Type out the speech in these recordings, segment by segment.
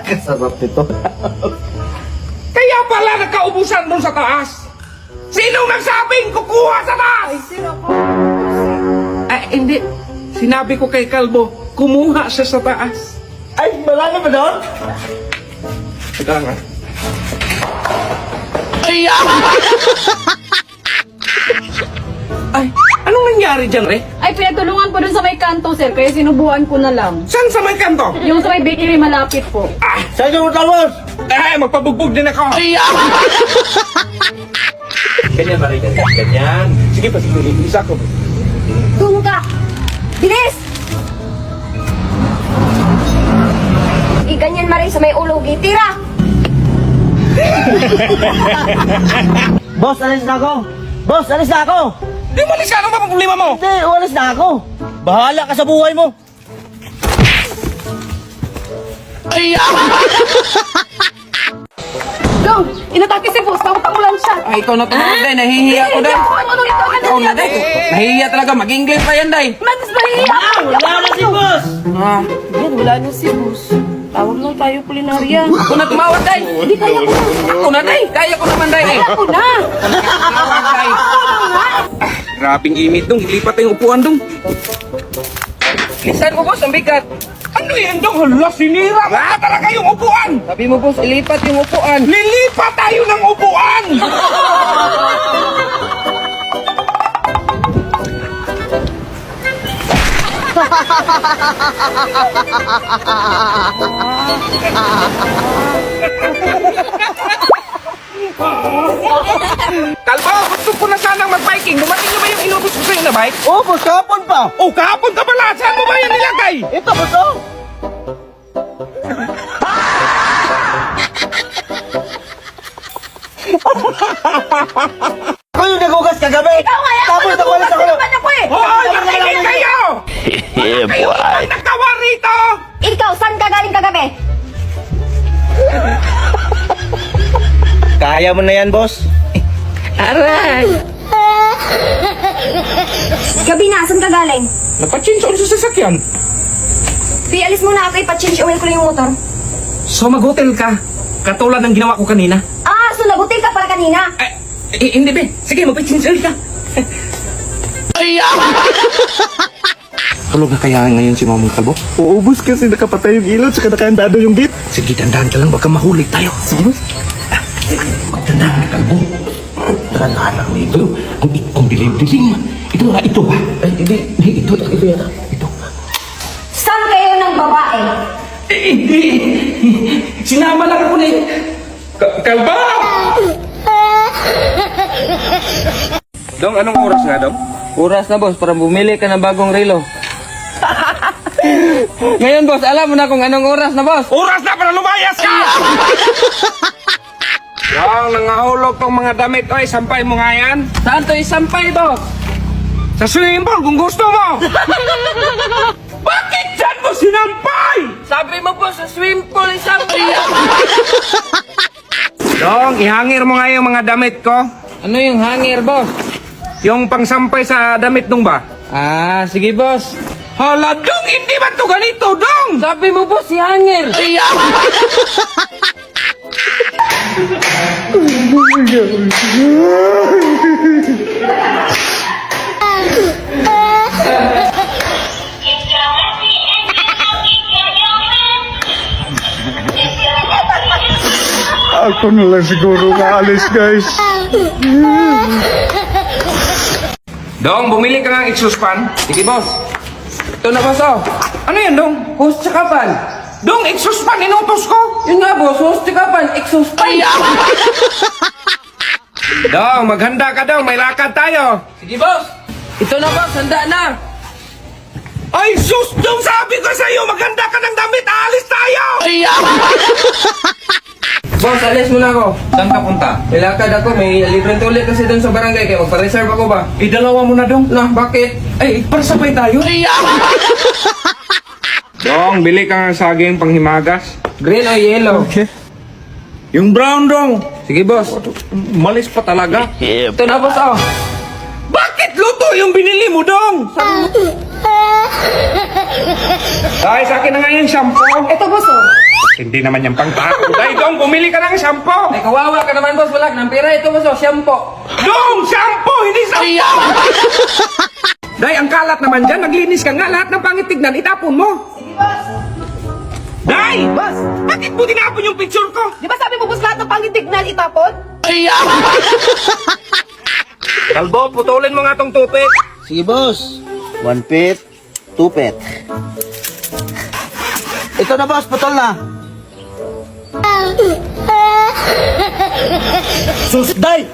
Kasarap nito. Kaya pala nagkaubusan doon sa taas. Sinong nagsabing kukuha sa taas? Ay, sir, ako. Hindi. Sinabi ko kay Kalbo, kumuha siya sa taas. Ay, marami ba doon? Teka nga. Ay, anong nangyari dyan, Re? Ay, pinatulungan po dun sa may kanto, sir. Kaya sinubuhan ko na lang. Saan sa may kanto? Yung sa may bakery malapit po. Saan yung talbos? Ay, magpabugbog din ako. Ganyan, Marie, ganyan. Ganyan. Sige pa, sige. Isa ko. Tungo ka! Bilis! Ganyan marin sa may ulo, tira! Boss, alis na ako! Boss, alis na ako! Di mo ka, ano ba ang problema mo? Hindi, alis na ako! Bahala ka sa buhay mo! Dong, inatake si boss. Takot lang siya. Ay, ikaw na tumawag, Day. Nahihiya ako, Day. Ikaw na, Day. Nahihiya talaga. Mag-English pa yan, Day. Matis mahiya! Wala na si boss! Yan, wala na si boss. Tawag lang tayo kulinarya. Ako na tumawag, Day. Hindi kaya ko na. Ako na, Day. Kaya ko naman, Day. Ako na. Tumawag, Day. Grabing imit dong. Ilipat yung upuan dong. Lisan mo, boss. Ang bigat. Ano yan dong? Hala, sinira mo na talaga yung upuan. Sabi mo, boss, ilipat yung upuan. Lilipat tayo ng upuan. Kalbo, gusto ko na sanang mag-biking. Dumating na ba yung inubos ko sa'yo na bike? Oh, boss, kapon pa! Oh, kahapon ka pala. Saan mo ba yan nilagay? Ito, boss, oh! Ako yung nagugas kagabi! Ikaw nga yan! Tapos nakuha sa kulo! Ako eh! Hoy, makinig kayo! Kayo ay nagtawa rito! Ikaw, saan ka galing kagabi? Kaya mo na yan, boss. Aray! Gabi na, saan ka galing? Nagpa-change oil sa sasakyan. Di, alis muna ako, ipa-change oil ko lang yung motor. So mag-hotel ka, katulad ng ginawa ko kanina. Ah, so nagutil ka pala kanina. Hindi be, sige magpa-change oil ka. Tulog na kaya ngayon si Mamang Kalbo? Uubos kasi nakapatay yung ilaw tsaka nakaandado yung gate. Sige, dandahan ka lang, baka mahuli tayo. Sige, boss. Dandahan ka, Kalbo. Dandahan lang ito. Ang dilim-dilim. Ito nga, ito ba? Ay, hindi, ito yata. Ito. Saan kayo ng babae? Hindi. Sinama lang ako na eh. Kalbo! Dong, anong oras nga, Dong? Oras na boss, para bumili ka ng bagong relo. Ngayon boss, alam mo na kung anong oras na boss. Oras na para lumayas ka! Yung nangahulog tong mga damit, oy, sampay mo nga yan. Saan to isampay boss? Sa swimming pool kung gusto mo! Bakit dyan mo sinampay? Sabi mo boss, sa swim pool isampay. Dong, ihangir mo nga yung mga damit ko. Ano yung hanger boss? Yung pangsampay sa damit nung ba? Ah, sige boss. Hala, Dong, hindi ba to ganito, Dong? Sabi mo boss, si hanger. Ako na lang siguro maalis, guys. Dong, bumili ka ng exhaust fan. Sige boss. Ito na boss oh. Ano yan, Dong? Hose tsaka pan. Dong, exhaust fan, inutos ko. Yun nga boss, hose tsaka pan, exhaust pan. Dong, maghanda ka, Dong. May lakad tayo. Sige boss. Ito na boss, handa na. Ay, sus! Dong, sabi ko sa'yo, maghanda ka ng damit. Aalis tayo! Boss, alis muna ako. Saan ka punta? May lakad ako, may libreng tuli kasi doon sa barangay, kaya magpa-reserve ako ba? Dalawa mo na, Dong. Nah, bakit? Ay, para sabay tayo. Dong, bili ka ng saging panghimagas. Green o yellow? Okay. Yung brown, Dong. Sige boss. Malis pa talaga. Ito na boss oh. Bakit luto yung binili mo, Dong? Ay, sa akin na nga yung shampoo. Ito, boss, oh. Hindi naman yan pang tao. Day, Dong, bumili ka ng shampoo. Ay, kawawa ka naman, boss. Wala ka ng pera. Ito, boss, oh, shampoo. Dong, shampoo, hindi shampoo. Day, ang kalat naman dyan. Naglinis ka nga. Lahat ng pangit tignan, itapon mo. Sige, boss. Day! Boss! Bakit mo tinapon yung picture ko? Di ba sabi mo, boss, lahat ng pangitignan itapon? Kalbo, putulin mo nga tong tupik. Sige, boss. 1 pit, 2 pit. Ito na, boss. Putol na. Sus, day!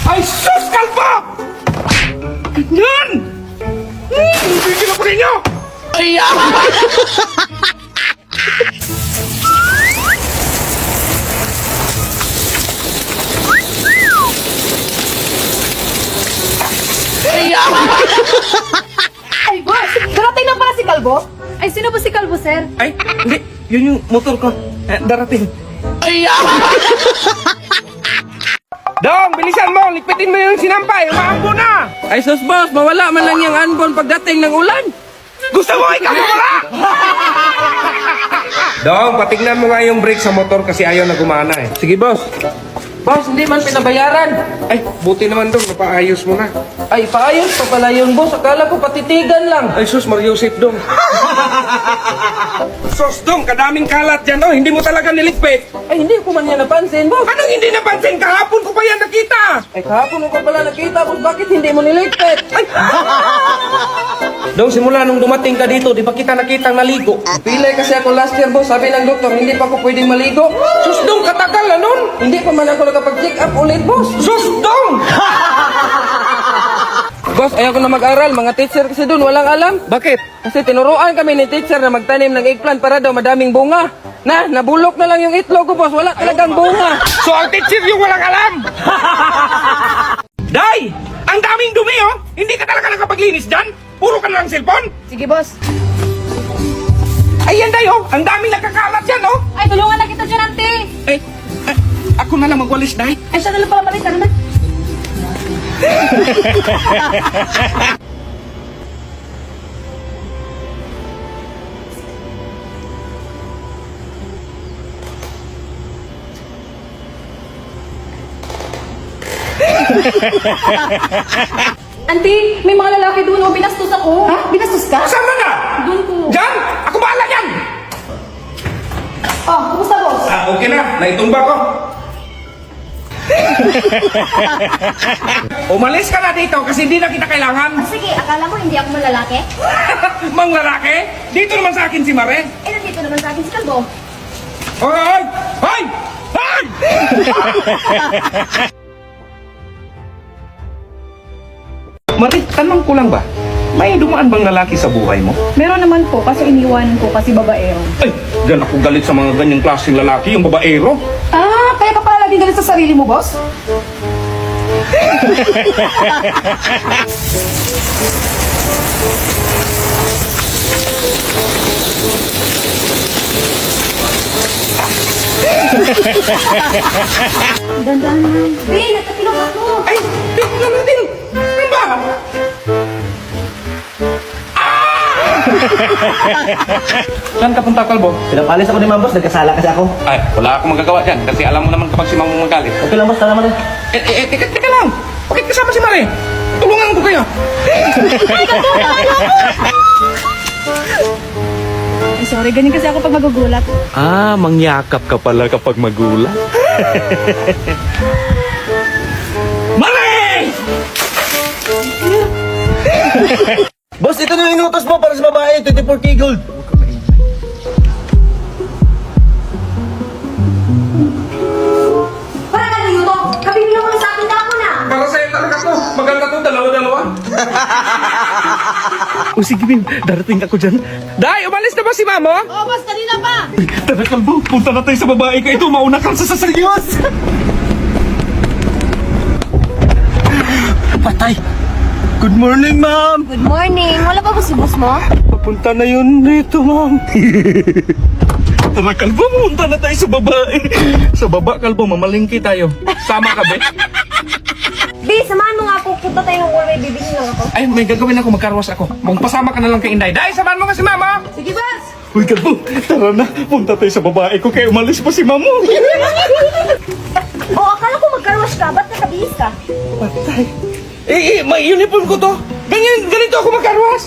Ay, sus, kalbo! Yan! Bigyan ako ninyo! Ay, boss! Darating na pala si Kalbo? Ay, sino ba si Kalbo, sir? Ay, hindi. Yun yung motor ko. Darating. Dong, bilisan mo! Likpitin mo yung sinampay! Umaambo na! Ay, sus, boss. Mawala man lang yung unborn pagdating ng ulan. Gusto mo ikaw wala? Dong, patignan mo nga yung brake sa motor kasi ayaw na gumana eh. Sige, boss. Boss, hindi man pinabayaran. Ay, buti naman Dong, napaayos mo na. Ay, paayos pa pala yun, boss. Akala ko patitigan lang. Ay, sus, Mariusip Dong. Sus, Dong, kadaming kalat dyan, oh. Hindi mo talaga niligpit. Ay, hindi ko man yan napansin, boss. Anong hindi napansin? Kahapon ko pa yan nakita. Ay, kahapon mo pa pala nakita, boss. Bakit hindi mo niligpit? Ay! Dong, simula nung dumating ka dito, di ba kita nakitang naligo? Pilay kasi ako last year, boss. Sabi ng doktor, hindi pa ako pwedeng maligo. Sus, Dong, katagal na nun. Hindi pa man ako nakapag-check up ulit, boss. Sus, Dong! Boss, ayaw ko na mag-aral. Mga teacher kasi doon, walang alam. Bakit? Kasi tinuruan kami ni teacher na magtanim ng eggplant para daw madaming bunga. Nabulok na lang yung itlog ko, boss. Wala talagang bunga. So, ang teacher yung walang alam? Day! Ang daming dumi, oh! Hindi ka talaga nakapaglinis dyan? Puro ka na lang cellphone? Sige, boss. Ayan, Day, oh! Ang daming nagkakalat dyan, oh! Ay, tulungan na kita dyan, ante. Eh, ako na lang magwalis, Day. Ay, siya na lang pala malit. Ano na? Auntie, may mga lalaki doon. O, binastos ako. Ha? Binastos ka? Saan na? Doon ko. Dyan! Ako bahala yan! Oh, kumusta, boss? Okay na. Naitumba ko. Umalis ka na dito kasi hindi na kita kailangan. Sige, akala mo hindi ako malalaki? Mang lalaki, dito naman sa akin si Mare. Eh, nandito naman sa akin si Kalbo. Hoy! Hoy! Hoy! Mare, tanong ko lang ba? May dumaan bang lalaki sa buhay mo? Meron naman po, kaso iniwanan ko kasi babaero. Ay, gan ako galit sa mga ganyang klaseng lalaki, yung babaero. Ah, kaya ka pala laging galit sa sarili mo, boss? Bin, nagkakilok ako. Ay, tingnan natin. Ano ba? Saan ka punta, Kalbo? Pinapalis ako ni Ma'am, boss. Nagkasala kasi ako. Ay, wala akong magagawa dyan kasi alam mo naman kapag si Mang magalit. Okay lang, boss. Tara naman. Teka lang. Bakit kasama si Mare? Tulungan ko kayo. Ay, sorry, ganyan kasi ako pag magugulat. Ah, mangyakap ka pala kapag magulat. Mare! Boss, ito na yung inutos mo para sa babae. 24K gold. Parang ano yun to? Kabibili mo sa akin ako na. Para sa'yo talaga to. Maganda to, dalawa-dalawa. O sige, Bin. Darating ako dyan. Day, umalis na ba si Mamo? Oh, boss, kanina pa. Tara, Kalbo. Punta na tayo sa babae ka. Ito, mauna kang sasasalyos. Patay. Good morning, ma'am. Good morning. Wala pa ba si boss mo? Papunta na yun dito, ma'am. Tara, Kalbo. Punta na tayo sa babae. Sa baba, Kalbo. Mamalingki tayo. Sama ka, be? Bi, samahan mo nga ako. Punta tayo ng Walway. Bibili lang ako. Ay, may gagawin ako, magkarwas ako. Magpasama ka na lang kay Inday. Dahil samahan mo nga si Mama! Sige, boss! Uy, kalbo, tara na. Punta tayo sa babae ko kaya umalis pa si Mamo. Oh, akala ko mag-carwash ka. Ba't nakabihis ka? Patay. May uniform ko to. Ganito ako magkarwas.